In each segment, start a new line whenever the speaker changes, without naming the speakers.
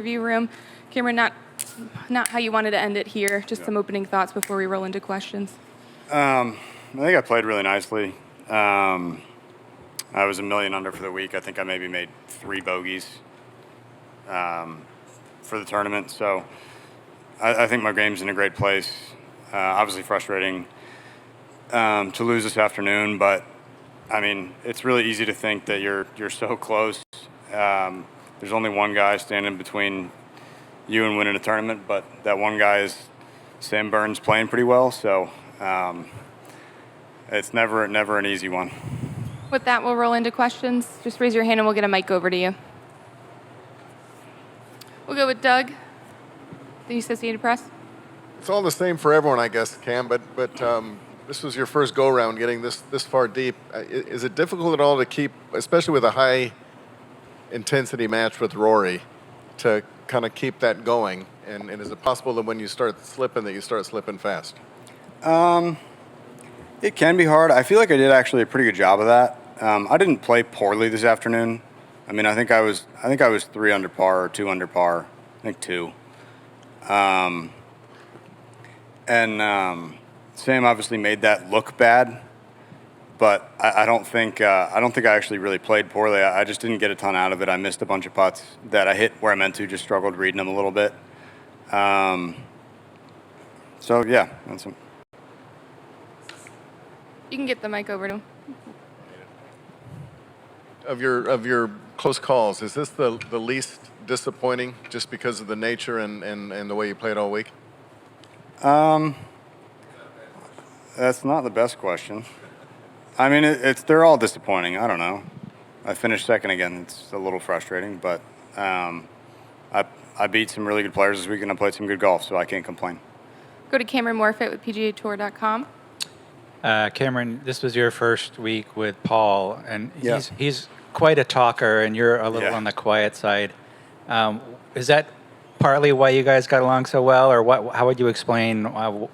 review room. Cameron, not how you wanted to end it here, just some opening thoughts before we roll into questions.
I think I played really nicely. I was a million under for the week. I think I maybe made 3 bogeys for the tournament. So I think my game's in a great place. Obviously frustrating to lose this afternoon, but I mean, it's really easy to think that you're so close. There's only one guy standing between you and winning a tournament, but that one guy is Sam Burns playing pretty well. So it's never an easy one.
With that, we'll roll into questions. Just raise your hand and we'll get a mic over to you. We'll go with Doug, the Associated Press.
It's all the same for everyone, I guess, Cam, but this was your first go-round getting this far deep. Is it difficult at all to keep, especially with a high-intensity match with Rory, to kind of keep that going? And is it possible that when you start slipping, that you start slipping fast?
It can be hard. I feel like I did actually a pretty good job of that. I didn't play poorly this afternoon. I mean, I think I was 3 under par or 2 under par. I think 2. Sam obviously made that look bad, but I don't think I actually really played poorly. I just didn't get a ton out of it. I missed a bunch of putts that I hit where I meant to. Just struggled reading them a little bit. So yeah, that's it.
You can get the mic over to him.
Of your close calls, is this the least disappointing just because of the nature and the way you played all week?
That's not the best question. I mean, they're all disappointing. I don't know. I finished second again. It's a little frustrating, but I beat some really good players this week and I played some good golf, so I can't complain.
Go to Cameron Morfitt with PGAtour.com.
Cameron, this was your first week with Paul, and
Yeah.
he's quite a talker, and you're a little on the quiet side. Is that partly why you guys got along so well, or how would you explain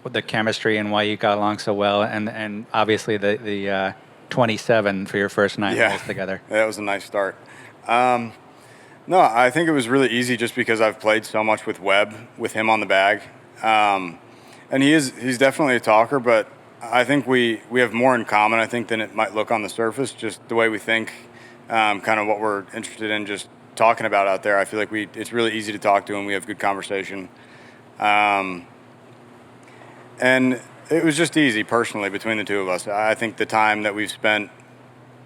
the chemistry and why you got along so well, and obviously the 27 for your first 9 holes together?
That was a nice start. No, I think it was really easy just because I've played so much with Webb, with him on the bag. And he's definitely a talker, but I think we have more in common, I think, than it might look on the surface, just the way we think, kind of what we're interested in just talking about out there. I feel like it's really easy to talk to, and we have good conversation. And it was just easy, personally, between the two of us. I think the time that we've spent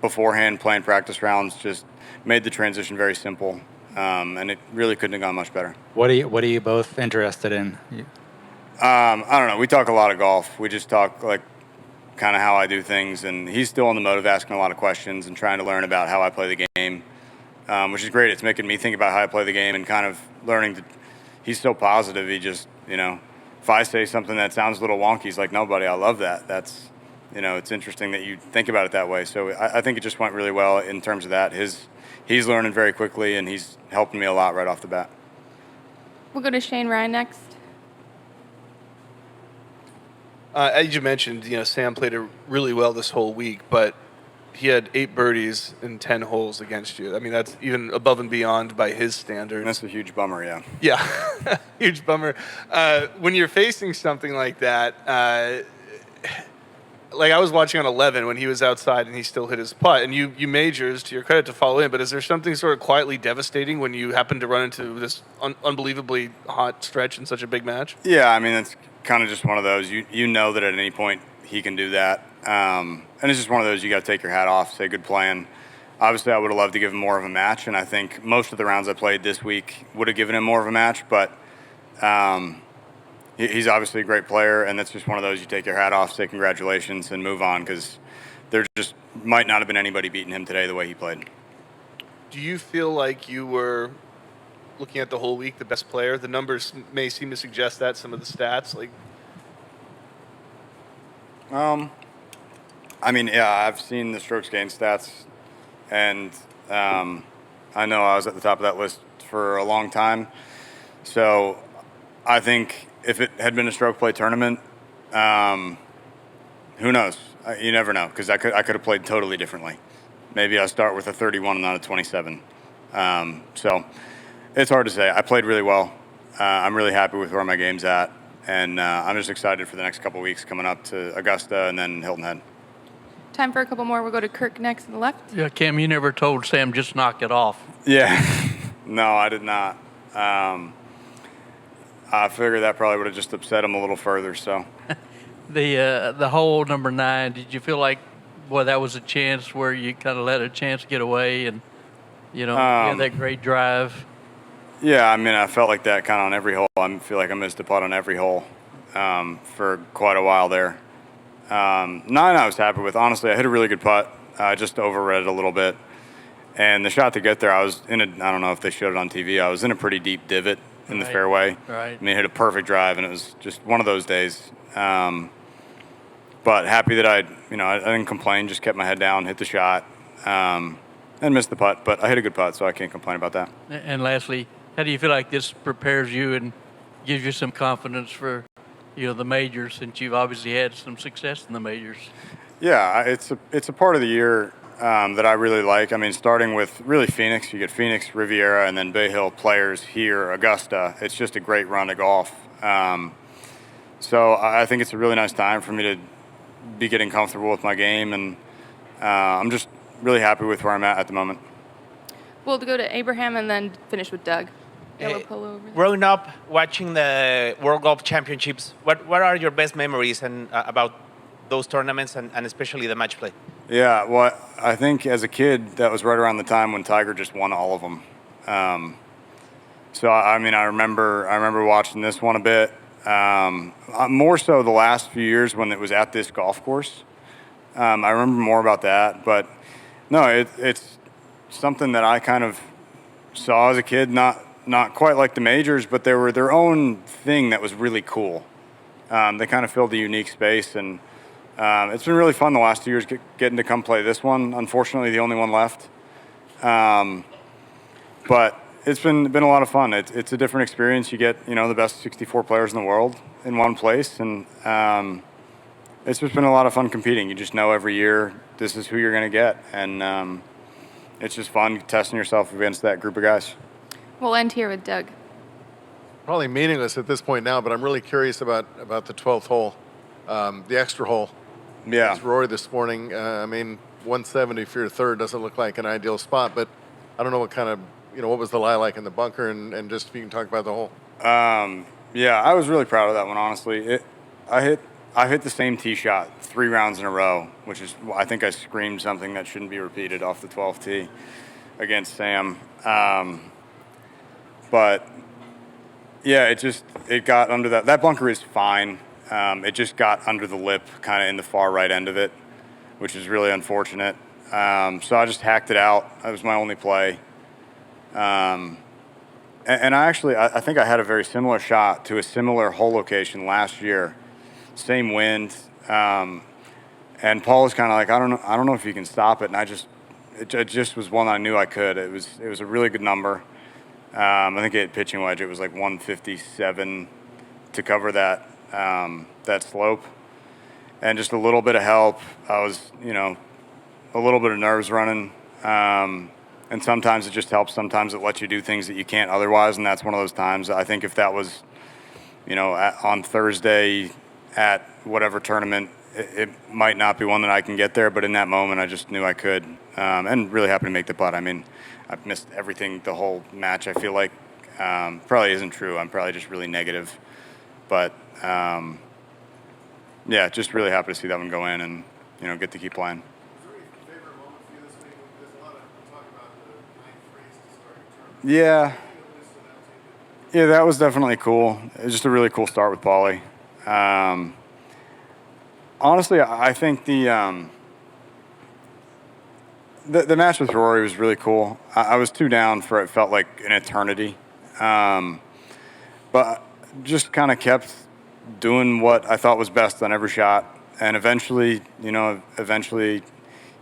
beforehand playing practice rounds just made the transition very simple, and it really couldn't have gone much better.
What are you both interested in?
I don't know. We talk a lot of golf. We just talk like kind of how I do things, and he's still on the mode of asking a lot of questions and trying to learn about how I play the game, which is great. It's making me think about how I play the game and kind of learning to. He's so positive. He just, if I say something that sounds a little wonky, he's like, "No, buddy, I love that. That's, it's interesting that you think about it that way." So I think it just went really well in terms of that. He's learning very quickly, and he's helping me a lot right off the bat.
We'll go to Shane Ryan next.
As you mentioned, Sam played it really well this whole week, but he had 8 birdies in 10 holes against you. I mean, that's even above and beyond by his standards.
That's a huge bummer, yeah.
Yeah, huge bummer. When you're facing something like that, like I was watching on 11 when he was outside and he still hit his putt, and you made yours, to your credit, to follow in, but is there something sort of quietly devastating when you happen to run into this unbelievably hot stretch in such a big match?
Yeah, I mean, it's kind of just one of those. You know that at any point he can do that. And it's just one of those you got to take your hat off, say good plan. Obviously, I would have loved to give him more of a match, and I think most of the rounds I played this week would have given him more of a match, but he's obviously a great player, and that's just one of those you take your hat off, say congratulations, and move on, because there just might not have been anybody beating him today the way he played.
Do you feel like you were, looking at the whole week, the best player? The numbers may seem to suggest that, some of the stats.
I mean, yeah, I've seen the strokes gained stats, and I know I was at the top of that list for a long time. So I think if it had been a stroke play tournament, who knows? You never know, because I could have played totally differently. Maybe I'll start with a 31 and not a 27. So It's hard to say. I played really well. I'm really happy with where my game's at, and I'm just excited for the next couple weeks coming up to Augusta and then Hilton Head.
Time for a couple more. We'll go to Kirk next on the left.
Yeah, Cam, you never told Sam just knock it off.
Yeah. No, I did not. I figured that probably would have just upset him a little further. So
The hole number 9, did you feel like, boy, that was a chance where you kind of let a chance get away and, you had that great drive?
yeah, I mean, I felt like that kind of on every hole. I feel like I missed a putt on every hole for quite a while there. 9, I was happy with. Honestly, I hit a really good putt. I just overread it a little bit. And the shot to get there, I was in I don't know if they showed it on TV, I was in a pretty deep divot in the fairway.
Right.
I mean, hit a perfect drive, and it was just one of those days. But happy that I didn't complain, just kept my head down, hit the shot, and missed the putt. But I hit a good putt, so I can't complain about that.
And lastly, how do you feel like this prepares you and gives you some confidence for, the majors, since you've obviously had some success in the majors?
Yeah, it's a part of the year that I really like. I mean, starting with really Phoenix, you get Phoenix, Riviera, and then Bay Hill players here, Augusta. It's just a great run of golf. So I think it's a really nice time for me to be getting comfortable with my game, and I'm just really happy with where I'm at the moment.
We'll go to Abraham and then finish with Doug. Yellow polo over there.
Growing up watching the World Golf Championships, what are your best memories and about those tournaments and especially the match play?
Yeah, well, I think as a kid, that was right around the time when Tiger just won all of them. So I mean, I remember watching this one a bit. More so the last few years when it was at this golf course. I remember more about that, but no, it's something that I kind of saw as a kid. Not quite like the majors, but they were their own thing that was really cool. They kind of filled a unique space, and it's been really fun the last 2 years getting to come play this one. Unfortunately, the only one left. But it's been a lot of fun. It's a different experience. You get the best 64 players in the world in one place, and it's just been a lot of fun competing. You just know every year this is who you're going to get, and it's just fun testing yourself against that group of guys.
We'll end here with Doug.
Probably meaningless at this point now, but I'm really curious about the 12th hole, the extra hole.
Yeah.
It's Rory this morning. I mean, 170 for your third doesn't look like an ideal spot, but I don't know what kind of, what was the lie like in the bunker, and just if you can talk about the hole.
Yeah, I was really proud of that one, honestly. I hit the same tee shot 3 rounds in a row, which is, I think I screamed something that shouldn't be repeated off the 12th tee against Sam. But yeah, it got under that. That bunker is fine. It just got under the lip, kind of in the far right end of it, which is really unfortunate. So I just hacked it out. That was my only play. And I think I had a very similar shot to a similar hole location last year. Same wind. And Paul was kind of like, I don't know if you can stop it. And it just was one I knew I could. It was a really good number. I think it hit pitching wedge. It was like 157 to cover that slope, and just a little bit of help. I was, a little bit of nerves running, and sometimes it just helps. Sometimes it lets you do things that you can't otherwise, and that's one of those times. I think if that was, on Thursday at whatever tournament, it might not be one that I can get there, but in that moment, I just knew I could, and really happy to make the putt. I mean, I've missed everything the whole match. I feel like probably isn't true. I'm probably just really negative. But, yeah, just really happy to see that one go in and, get to keep playing.
Is there any favorite moment for you this week? There's a lot of talk about the 9th race to start your tournament.
Yeah. Yeah, that was definitely cool. It was just a really cool start with Paulie. Honestly, I think the match with Rory was really cool. I was 2 down for it felt like an eternity. But just kind of kept doing what I thought was best on every shot. And eventually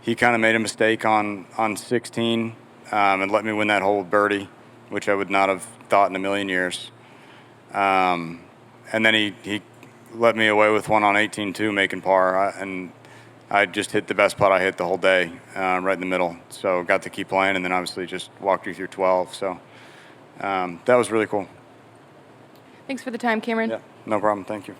he kind of made a mistake on 16 and let me win that hole with birdie, which I would not have thought in a million years. And then he let me away with one on 18 too, making par. And I just hit the best putt I hit the whole day, right in the middle. So got to keep playing, and then obviously just walked you through 12. So that was really cool.
Thanks for the time, Cameron.
Yeah, no problem. Thank you.